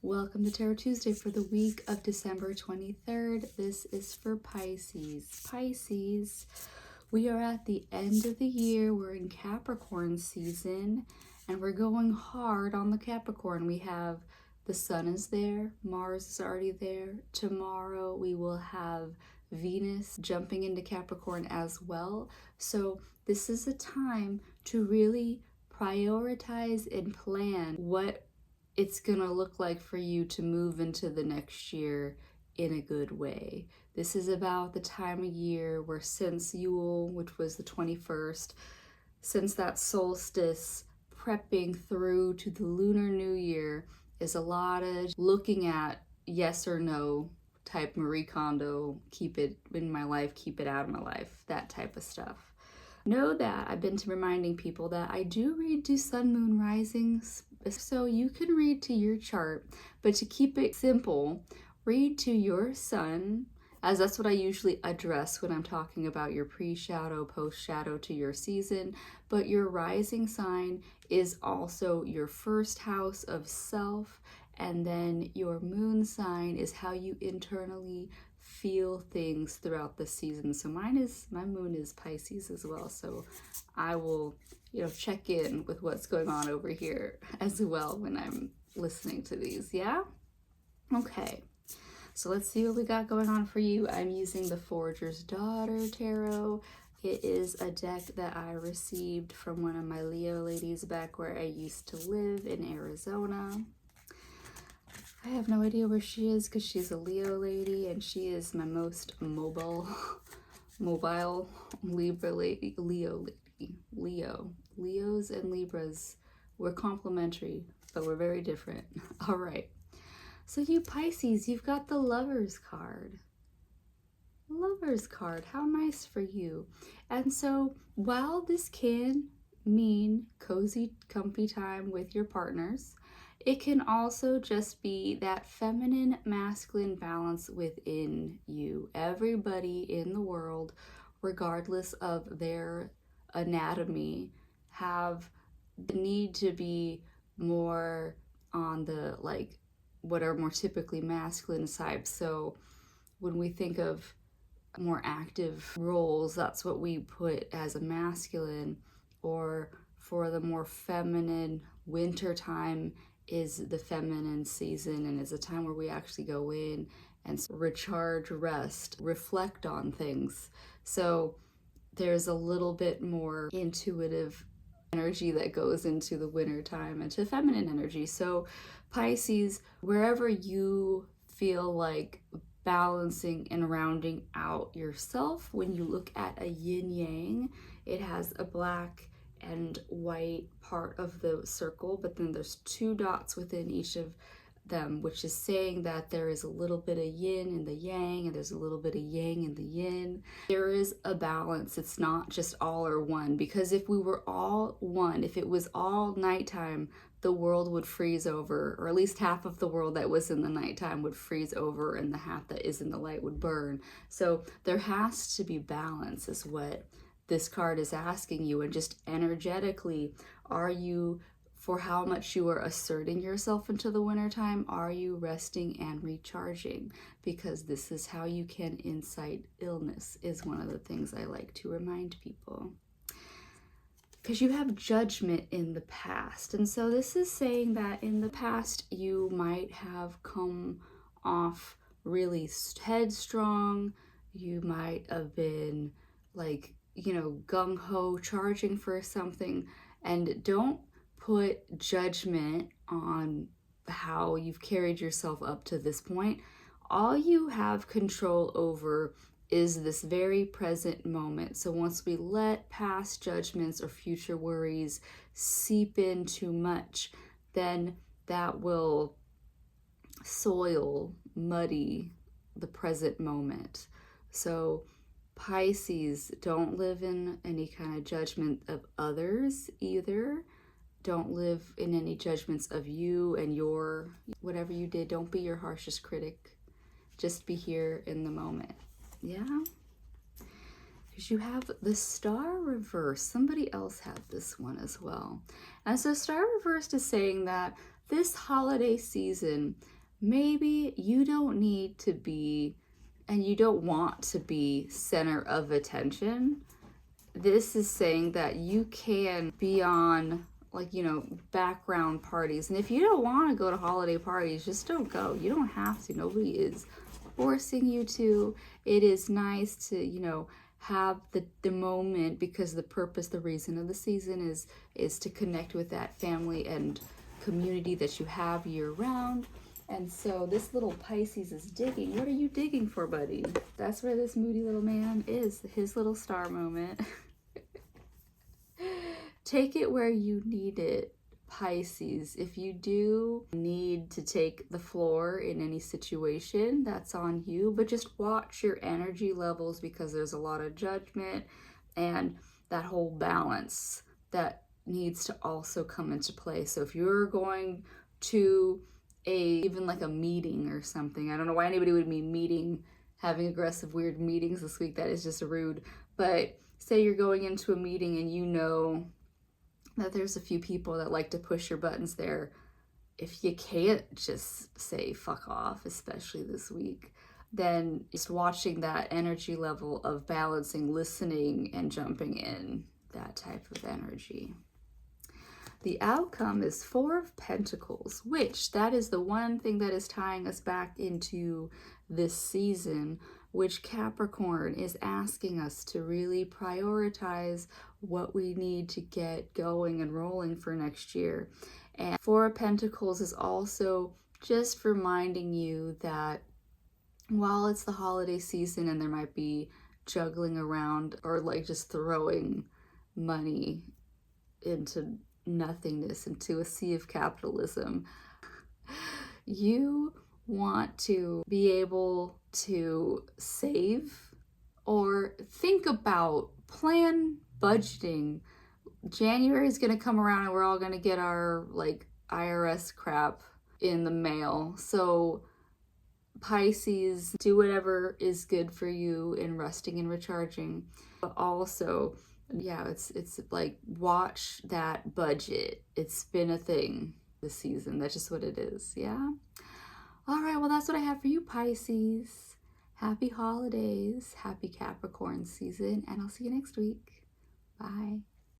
Welcome to Tarot Tuesday for the week of December 23rd. This is for Pisces. Pisces, we are at the end of the year. We're in Capricorn season and we're going hard on the Capricorn. We have the sun is there, Mars is already there. Tomorrow we will have Venus jumping into Capricorn as well. So this is a time to really prioritize and plan what it's gonna look like for you to move into the next year in a good way. This is about the time of year where since Yule, which was the 21st, since that solstice, prepping through to the Lunar New Year is a lot of looking at yes or no type Marie Kondo, keep it in my life, keep it out of my life, that type of stuff. Know that I've been reminding people that I do read to sun, moon, risings, so you can read to your chart, but to keep it simple, read to your sun, as that's what I usually address when I'm talking about your pre-shadow, post-shadow to your season, but your rising sign is also your first house of self, and then your moon sign is how you internally feel things throughout the season. So my moon is Pisces as well, so I will check in with what's going on over here as well when I'm listening to these. Yeah, okay, so let's see what we got going on for you. I'm using the Forager's Daughter Tarot. It is a deck that I received from one of my Leo ladies back where I used to live in Arizona. I have no idea where she is because she's a Leo lady and she is my most mobile Libra lady, Leo lady. Leos and Libras, we're complementary, but we're very different. All right. So you Pisces, you've got the Lover's card. Lover's card, how nice for you. And so while this can mean cozy, comfy time with your partners, it can also just be that feminine, masculine balance within you. Everybody in the world, regardless of their anatomy, have the need to be more on the what are more typically masculine side. So when we think of more active roles, that's what we put as a masculine, or for the more feminine, winter time is the feminine season and is a time where we actually go in and recharge, rest, reflect on things. So there's a little bit more intuitive energy that goes into the winter time and to feminine energy. So Pisces, wherever you feel like balancing and rounding out yourself, when you look at a yin yang, it has a black and white part of the circle, but then there's two dots within each of them, which is saying that there is a little bit of yin in the yang and there's a little bit of yang in the yin. There is a balance. It's not just all or one, because if we were all one, if it was all nighttime, the world would freeze over, or at least half of the world that was in the nighttime would freeze over and the half that is in the light would burn. So there has to be balance is what this card is asking you. And just energetically, are you, for how much you are asserting yourself into the wintertime, are you resting and recharging? Because this is how you can incite illness, is one of the things I like to remind people. Because you have judgment in the past. And so this is saying that in the past, you might have come off really headstrong. You might have been gung-ho, charging for something. And don't put judgment on how you've carried yourself up to this point. All you have control over is this very present moment. So once we let past judgments or future worries seep in too much, then that will muddy the present moment. So Pisces, don't live in any kind of judgment of others either. Don't live in any judgments of you and your whatever you did. Don't be your harshest critic. Just be here in the moment. Yeah? Because you have the Star reversed. Somebody else had this one as well. And so Star reversed is saying that this holiday season, maybe you don't need to be, and you don't want to be, center of attention. This is saying that you can be on, like, you know, background parties. And if you don't want to go to holiday parties, just don't go. You don't have to. Nobody is forcing you to. It is nice to, you know, have the moment, because the purpose, the reason of the season is to connect with that family and community that you have year round. And so this little Pisces is digging. What are you digging for, buddy? That's where this moody little man is, his little star moment. Take it where you need it, Pisces. If you do need to take the floor in any situation, that's on you, but just watch your energy levels, because there's a lot of judgment and that whole balance that needs to also come into play. So if you're going to even like a meeting or something, I don't know why anybody would be having aggressive, weird meetings this week. That is just rude. But say you're going into a meeting and you know that there's a few people that like to push your buttons there. If you can't just say fuck off, especially this week, then just watching that energy level of balancing, listening, and jumping in, that type of energy. The outcome is Four of Pentacles, which that is the one thing that is tying us back into this season, which Capricorn is asking us to really prioritize what we need to get going and rolling for next year. And Four of Pentacles is also just reminding you that while it's the holiday season and there might be juggling around or like just throwing money into nothingness, into a sea of capitalism, you want to be able to save or think about, plan budgeting. January is going to come around and we're all going to get our like IRS crap in the mail. So Pisces, do whatever is good for you in resting and recharging, but also, yeah, it's like, watch that budget. It's been a thing this season. That's just what it is. Yeah. All right, well, that's what I have for you, Pisces. Happy holidays, happy Capricorn season, and I'll see you next week. Bye.